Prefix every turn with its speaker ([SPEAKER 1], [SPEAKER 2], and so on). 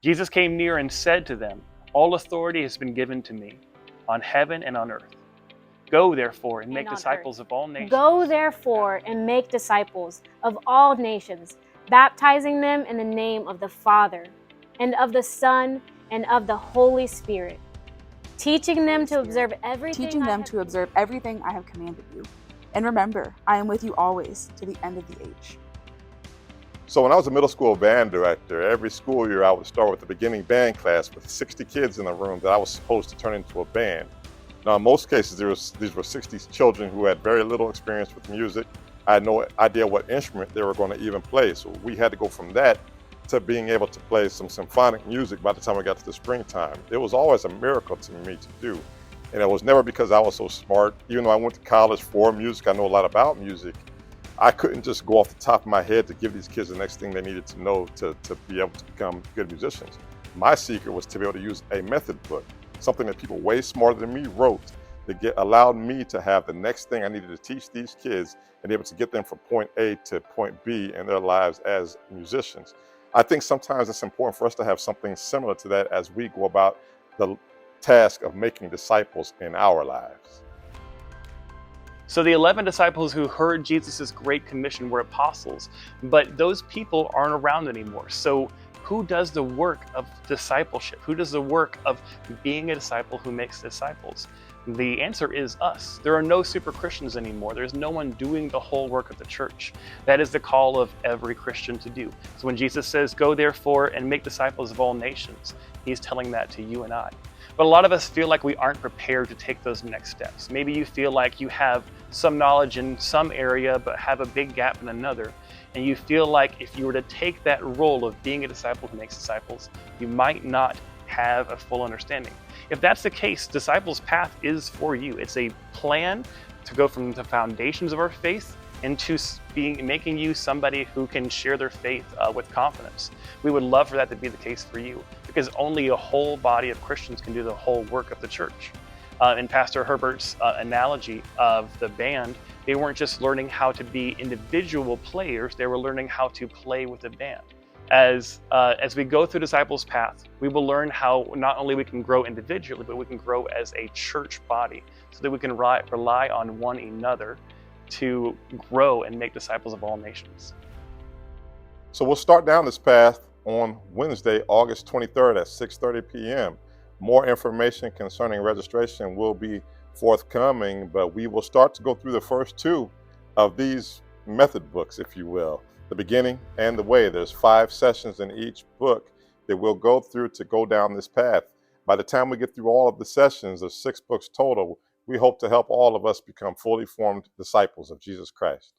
[SPEAKER 1] Jesus came near and said to them, "All authority has been given to me on heaven and on earth. Go, therefore, and make disciples of all nations."
[SPEAKER 2] Go, therefore, and make disciples of all nations, baptizing them in the name of the Father, and of the Son, and of the Holy Spirit, teaching them to observe everything
[SPEAKER 3] I have commanded you. And remember, I am with you always to the end of the age.
[SPEAKER 4] So when I was a middle school band director, every school year I would start with the beginning band class with 60 kids in the room that I was supposed to turn into a band. Now, in most cases, these were 60 children who had very little experience with music. I had no idea what instrument they were going to even play. So we had to go from that to being able to play some symphonic music by the time we got to the springtime. It was always a miracle to me to do. And it was never because I was so smart. Even though I went to college for music, I know a lot about music. I couldn't just go off the top of my head to give these kids the next thing they needed to know to be able to become good musicians. My secret was to be able to use a method book, something that people way smarter than me wrote that allowed me to have the next thing I needed to teach these kids and be able to get them from point A to point B in their lives as musicians. I think sometimes it's important for us to have something similar to that as we go about the task of making disciples in our lives.
[SPEAKER 1] So the 11 disciples who heard Jesus' great commission were apostles, but those people aren't around anymore. So who does the work of discipleship? Who does the work of being a disciple who makes disciples? The answer is us. There are no super Christians anymore. There's no one doing the whole work of the church. That is the call of every Christian to do. So when Jesus says, "Go therefore and make disciples of all nations," he's telling that to you and I. But a lot of us feel like we aren't prepared to take those next steps. Maybe you feel like you have some knowledge in some area but have a big gap in another. And you feel like if you were to take that role of being a disciple who makes disciples, you might not have a full understanding. If that's the case, Disciples Path is for you. It's a plan to go from the foundations of our faith into making you somebody who can share their faith with confidence. We would love for that to be the case for you, because only a whole body of Christians can do the whole work of the church. In Pastor Herbert's analogy of the band, they weren't just learning how to be individual players, they were learning how to play with a band. As we go through Disciples Path, we will learn how not only we can grow individually, but we can grow as a church body, so that we can rely on one another to grow and make disciples of all nations.
[SPEAKER 4] So we'll start down this path on Wednesday, August 23rd at 6:30 p.m. More information concerning registration will be forthcoming, but we will start to go through the first two of these method books, if you will, the beginning and the way. There's 5 sessions in each book that we'll go through to go down this path. By the time we get through all of the sessions, there's 6 books total. We hope to help all of us become fully formed disciples of Jesus Christ.